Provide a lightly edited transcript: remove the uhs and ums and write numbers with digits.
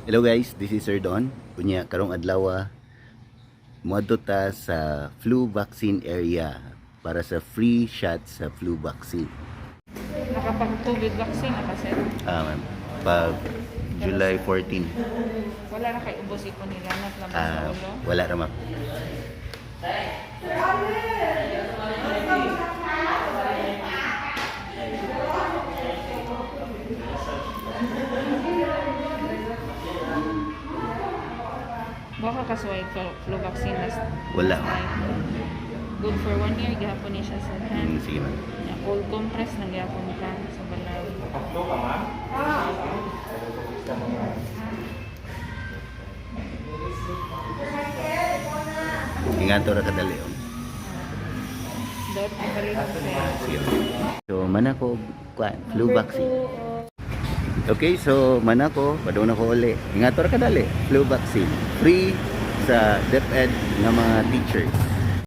Hello guys, this is Sir Don. Unya karong adlaw moadto ta sa flu vaccine area para sa free shot sa flu vaccine. Nakapag-COVID vaccine na kasi. Ma'am, pag July 14. Wala na kay ubos ipon nila na labas sa ulo. Wala ra ma'am. Baka kasuway flu vaccine last. Wala. Good for 1 year, gihapon niya siya sa hand. Sige ma'am. Cold compress nang gihapon ka sa balay. Ingato ra kadali. Dot ang kalilang siya. Sige. So manako flu vaccine. Okay, so manako padung ko uli. Ingato ra kadali flu vaccine. Free sa DepEd nga mga teachers.